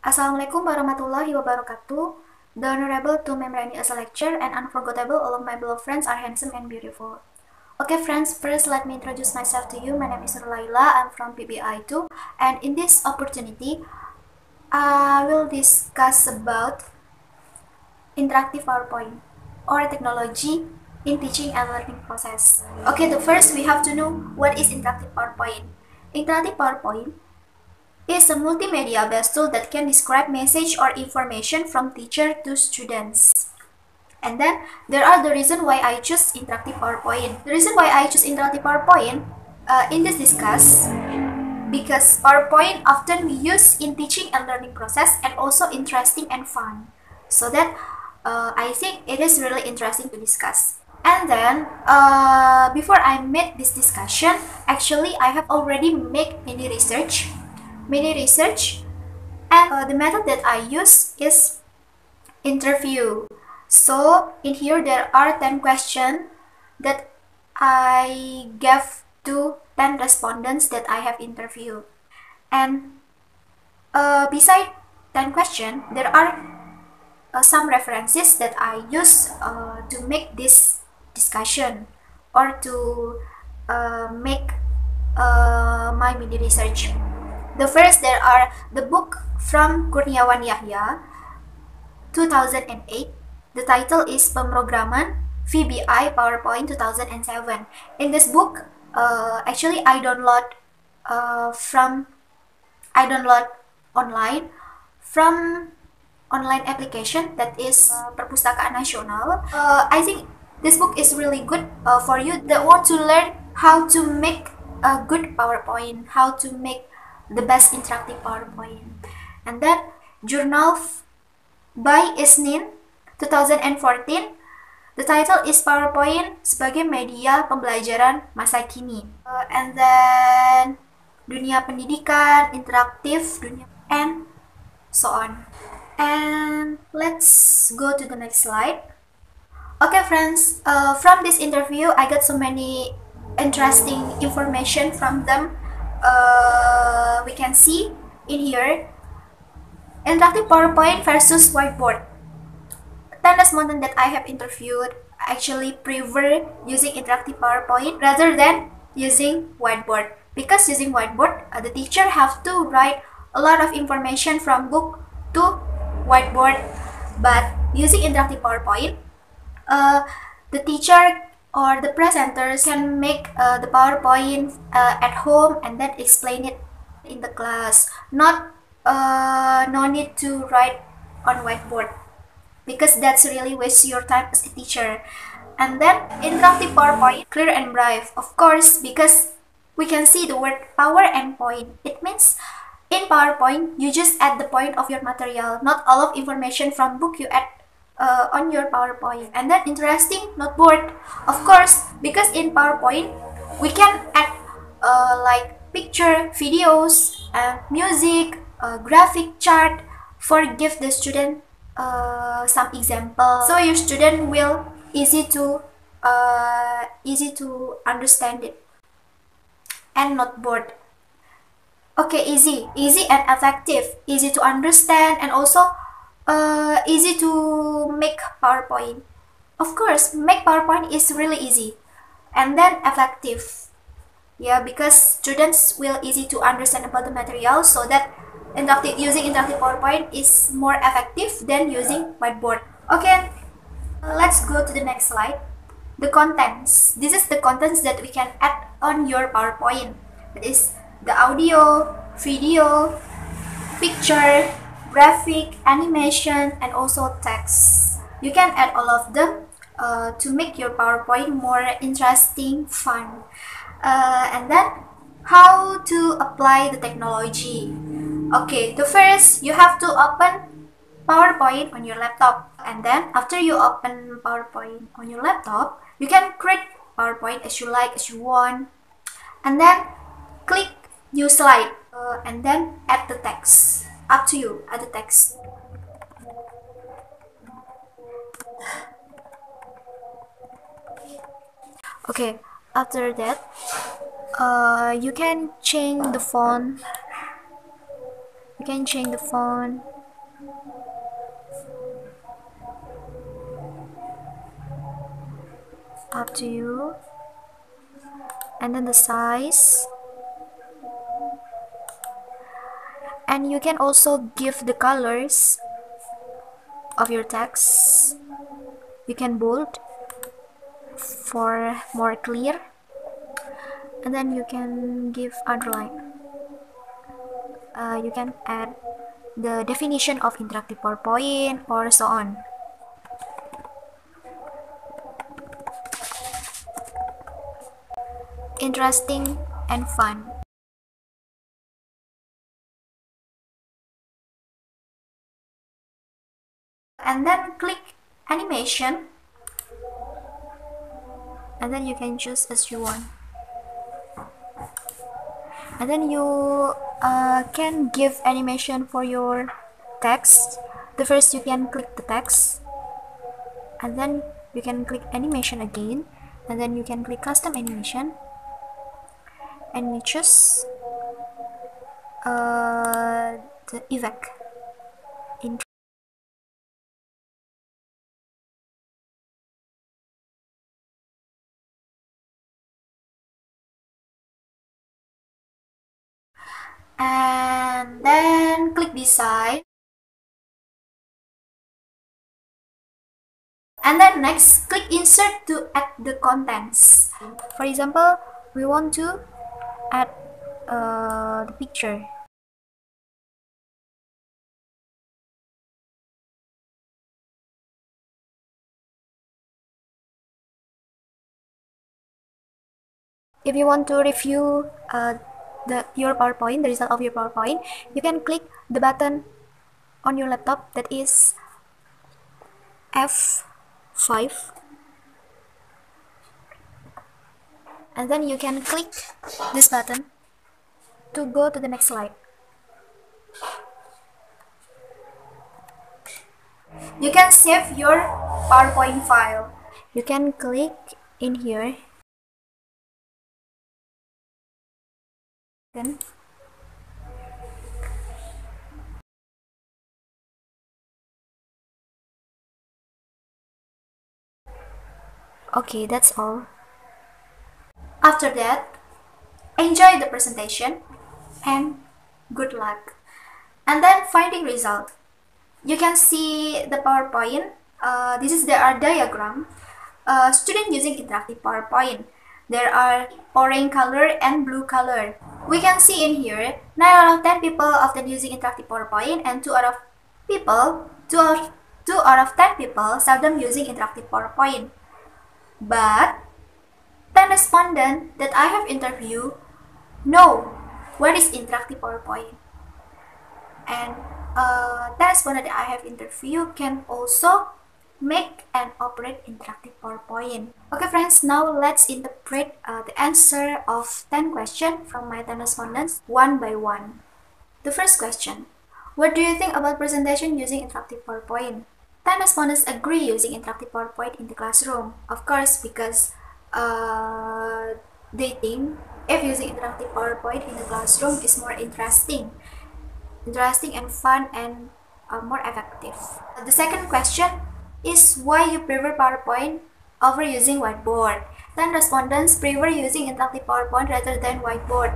Assalamualaikum warahmatullahi wabarakatuh. The Honorable to Memrani as a lecturer and unforgettable, all of my beloved friends are handsome and beautiful. Okay friends, first let me introduce myself to you. My name is Laila, I'm from PBI2, and in this opportunity, I will discuss about interactive PowerPoint or technology in teaching and learning process. Okay, the first we have to know what is interactive PowerPoint. Interactive PowerPoint is a multimedia-based tool that can describe message or information from teacher to students. And then there are the reason why I choose interactive PowerPoint. The reason why I choose interactive PowerPoint in this discuss because PowerPoint often we use in teaching and learning process and also interesting and fun. So that I think it is really interesting to discuss. And then before I make this discussion, actually I have already made many research, and the method that I use is interview. So in here there are 10 questions that I gave to 10 respondents that I have interviewed. And beside 10 questions, there are some references that I use to make this discussion or to make my mini research. The first, there are the book from Kurniawan Yahya, 2008. The title is Pemrograman VBI PowerPoint 2007. In this book, actually I download online from online application that is Perpustakaan Nasional. I think this book is really good for you that want to learn how to make a good PowerPoint, how to make the best interactive PowerPoint. And then journal by Isnin 2014. The title is PowerPoint sebagai media pembelajaran masa kini. And then dunia pendidikan, interaktif, and so on. And let's go to the next slide. Okay friends, from this interview I got so many interesting information from them. We can see in here interactive PowerPoint versus whiteboard. 10 respondents that I have interviewed actually prefer using interactive PowerPoint rather than using whiteboard, because using whiteboard the teacher have to write a lot of information from book to whiteboard, but using interactive PowerPoint the teacher or the presenters can make the PowerPoint at home and then explain it in the class. No need to write on whiteboard, because that's really waste your time as a teacher. And then interactive PowerPoint, clear and bright, of course, because we can see the word power and point. It means in PowerPoint you just add the point of your material, not all of information from book you add on your PowerPoint. And then interesting, not bored, of course, because in PowerPoint we can add like picture, videos, music, graphic chart for give the student some example, so your student will easy to understand it and not bored. Okay, easy and effective, easy to understand, and also easy to make PowerPoint. Of course, make PowerPoint is really easy, and then effective. Yeah, because students will easy to understand about the material, so that using interactive PowerPoint is more effective than using whiteboard. Okay, let's go to the next slide. The contents. This is the contents that we can add on your PowerPoint. That is the audio, video, picture, graphic, animation, and also text. You can add all of them to make your PowerPoint more interesting, fun. And then how to apply the technology. Okay, the first you have to open PowerPoint on your laptop, and then after you open PowerPoint on your laptop, you can create PowerPoint as you like, as you want, and then click new slide, and then add the text. Up to you, add the text. Okay, after that you can change the font. up to you. And then the size, and you can also give the colors of your text. You can bold for more clear, and then you can give underline. You can add the definition of interactive PowerPoint or so on. Interesting and fun. And then click animation, and then you can choose as you want. And then you can give animation for your text. The first you can click the text, and then you can click animation again, and then you can click custom animation, and you choose the effect in. And then click design, and then next click insert to add the contents. For example, we want to add the picture. If you want to review your PowerPoint, the result of your PowerPoint, you can click the button on your laptop that is F5, and then you can click this button to go to the next slide. You can save your PowerPoint file. You can click in here. Then okay, that's all. After that, enjoy the presentation and good luck. And then finding result. You can see the PowerPoint. This is our diagram. Student using interactive PowerPoint. There are orange color and blue color. We can see in here 9 out of 10 people often using interactive PowerPoint, and 2 out of 10 people seldom using interactive PowerPoint. But 10 respondents that I have interviewed know what is interactive PowerPoint. And that's one that I have interviewed can also make and operate interactive PowerPoint. Okay friends, now let's interpret the answer of 10 questions from my 10 respondents one by one. The first question: what do you think about presentation using interactive PowerPoint? 10 respondents agree using interactive PowerPoint in the classroom. Of course, because they think if using interactive PowerPoint in the classroom is more interesting and fun and more effective. The second question is why you prefer PowerPoint over using whiteboard. 10 respondents prefer using interactive PowerPoint rather than whiteboard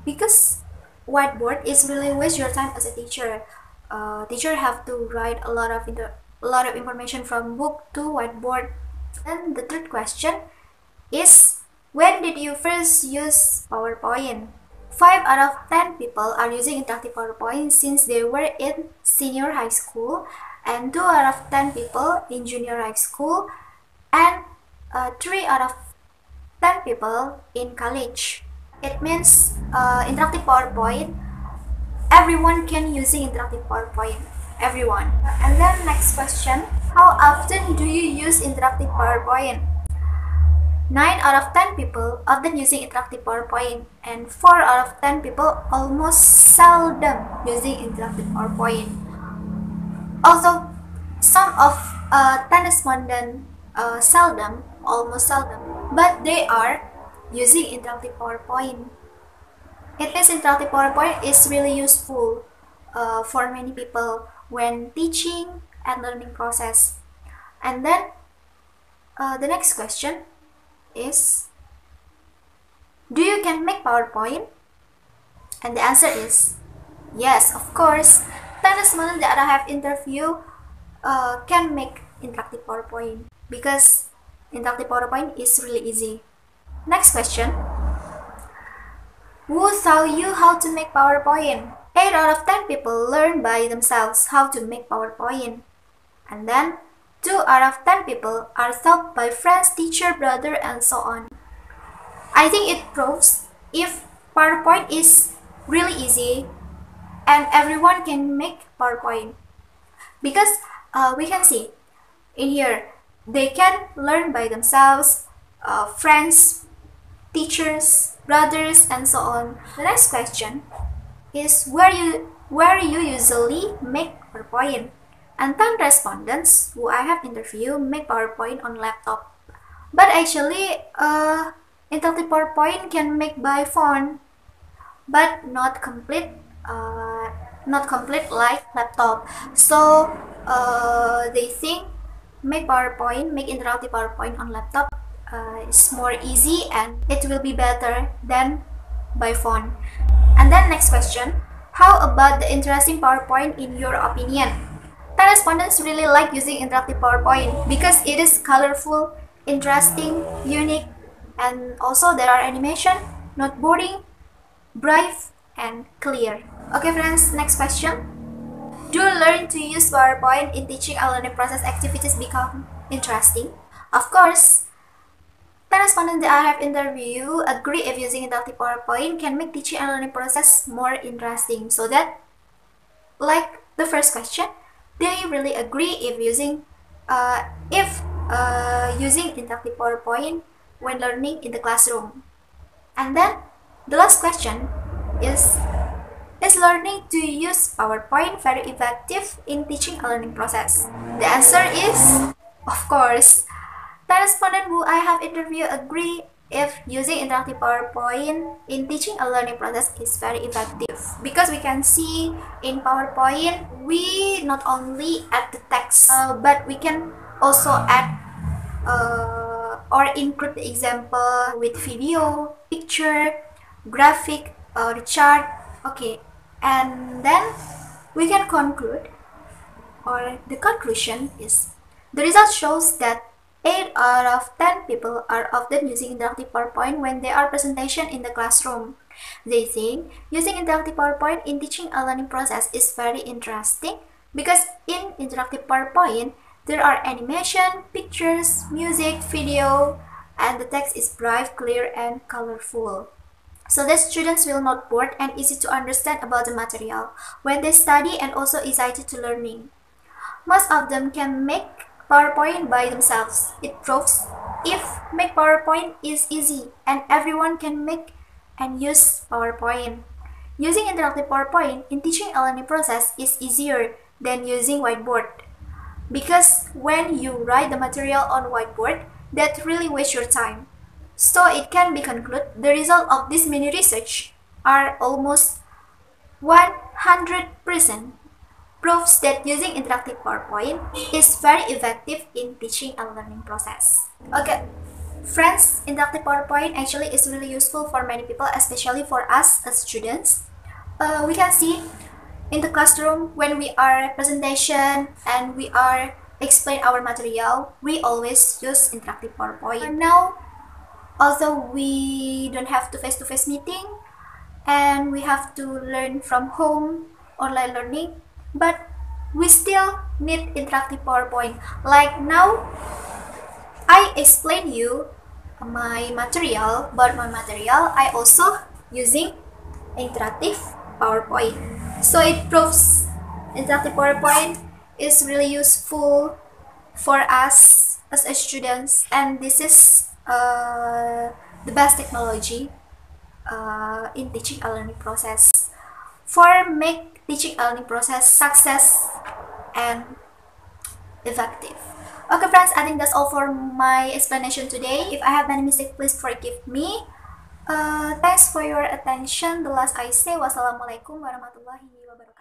because whiteboard is really waste your time as a teacher. Teacher have to write a lot of information from book to whiteboard. And the third question is when did you first use PowerPoint? 5 out of 10 people are using interactive PowerPoint since they were in senior high school, and 2 out of 10 people in junior high school, and 3 out of 10 people in college. It means interactive PowerPoint, everyone can using interactive PowerPoint. Everyone. And then next question, how often do you use interactive PowerPoint? 9 out of 10 people often using interactive PowerPoint, and 4 out of 10 people almost seldom using interactive PowerPoint. Also, some of 10 respondents almost seldom, but they are using interactive PowerPoint. It means interactive PowerPoint is really useful for many people when teaching and learning process. And then the next question, is, do you can make PowerPoint? And the answer is yes, of course. 10 students that I have interviewed can make interactive PowerPoint because interactive PowerPoint is really easy. Next question. Who taught you how to make PowerPoint? 8 out of 10 people learn by themselves how to make PowerPoint. And then 2 out of 10 people are taught by friends, teacher, brother, and so on. I think it proves if PowerPoint is really easy and everyone can make PowerPoint. Because we can see in here, they can learn by themselves, friends, teachers, brothers, and so on. The next question is where you usually make PowerPoint? And 10 respondents who I have interviewed make PowerPoint on laptop. But actually, interactive PowerPoint can make by phone, but not complete like laptop. So they think make interactive PowerPoint on laptop is more easy and it will be better than by phone. And then next question, how about the interesting PowerPoint in your opinion? 10 respondents really like using interactive PowerPoint because it is colorful, interesting, unique, and also there are animation, not boring, bright, and clear. Okay friends, next question. Do learn to use PowerPoint in teaching and learning process activities become interesting? Of course. 10 respondents that I have interviewed agree if using interactive PowerPoint can make teaching and learning process more interesting. So that, like the first question, they really agree if using interactive PowerPoint when learning in the classroom. And then the last question is learning to use PowerPoint very effective in teaching and learning process? The answer is, of course. The respondents who I have interviewed agree if using interactive PowerPoint in teaching and learning process is very effective. Because we can see in PowerPoint, we not only add the text, but we can also add or include the example with video, picture, graphic, or chart. Okay, and then we can conclude, or the conclusion is, the result shows that 8 out of 10 people are often using interactive PowerPoint when they are presentation in the classroom. They think using interactive PowerPoint in teaching and learning process is very interesting because in interactive PowerPoint, there are animation, pictures, music, video, and the text is bright, clear, and colorful. So that students will not bored and easy to understand about the material when they study and also excited to learning. Most of them can make PowerPoint by themselves. It proves if make PowerPoint is easy and everyone can make and use PowerPoint. Using interactive PowerPoint in teaching and learning process is easier than using whiteboard. Because when you write the material on whiteboard, that really wastes your time. So it can be concluded the result of this mini research are almost 100% proves that using interactive PowerPoint is very effective in teaching and learning process. Okay, friends, interactive PowerPoint actually is really useful for many people, especially for us as students. We can see in the classroom when we are presentation and we are explain our material, we always use interactive PowerPoint. And now, although we don't have to face-to-face meeting and we have to learn from home, online learning, but we still need interactive PowerPoint. Like now, I explain you my material, I also using interactive PowerPoint. So it proves interactive PowerPoint is really useful for us as a students, and this is the best technology in teaching and learning process for make teaching and learning process success and effective. Okay friends, I think that's all for my explanation today. If I have any mistake, please forgive me. Thanks for your attention. The last I say, wassalamualaikum warahmatullahi wabarakatuh.